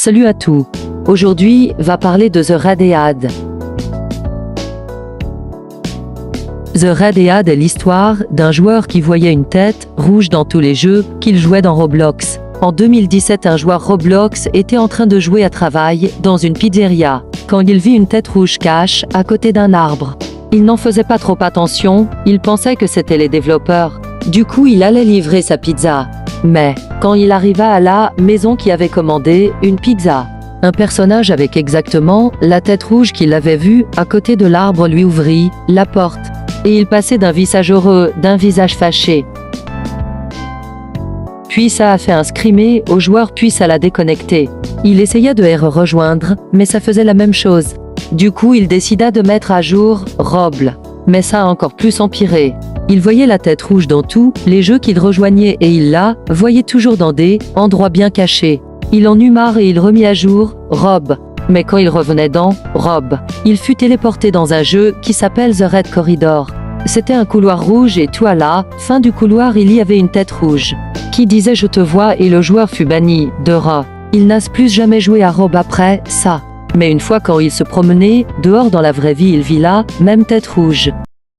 Salut à tous. Aujourd'hui, va parler de The Red Dead. The Red Dead est l'histoire d'un joueur qui voyait une tête rouge dans tous les jeux qu'il jouait dans Roblox. En 2017, un joueur Roblox était en train de jouer à travail dans une pizzeria quand il vit une tête rouge cache à côté d'un arbre. Il n'en faisait pas trop attention, il pensait que c'était les développeurs. Du coup, il allait livrer sa pizza. Mais, quand il arriva à la maison qui avait commandé une pizza, un personnage avec exactement la tête rouge qu'il avait vue à côté de l'arbre lui ouvrit la porte. Et il passait d'un visage heureux, d'un visage fâché. Puis ça a fait un screamer au joueur puis ça l'a déconnecté. Il essaya de rejoindre, mais ça faisait la même chose. Du coup, il décida de mettre à jour Roble. Mais ça a encore plus empiré. Il voyait la tête rouge dans tous les jeux qu'il rejoignait et il la voyait toujours dans des endroits bien cachés. Il en eut marre et il remit à jour Rob. Mais quand il revenait dans Rob, il fut téléporté dans un jeu qui s'appelle The Red Corridor. C'était un couloir rouge et tout à la fin du couloir il y avait une tête rouge qui disait je te vois et le joueur fut banni de Ra. Il n'a plus jamais joué à Rob après ça. Mais une fois quand il se promenait dehors dans la vraie vie il vit la même tête rouge.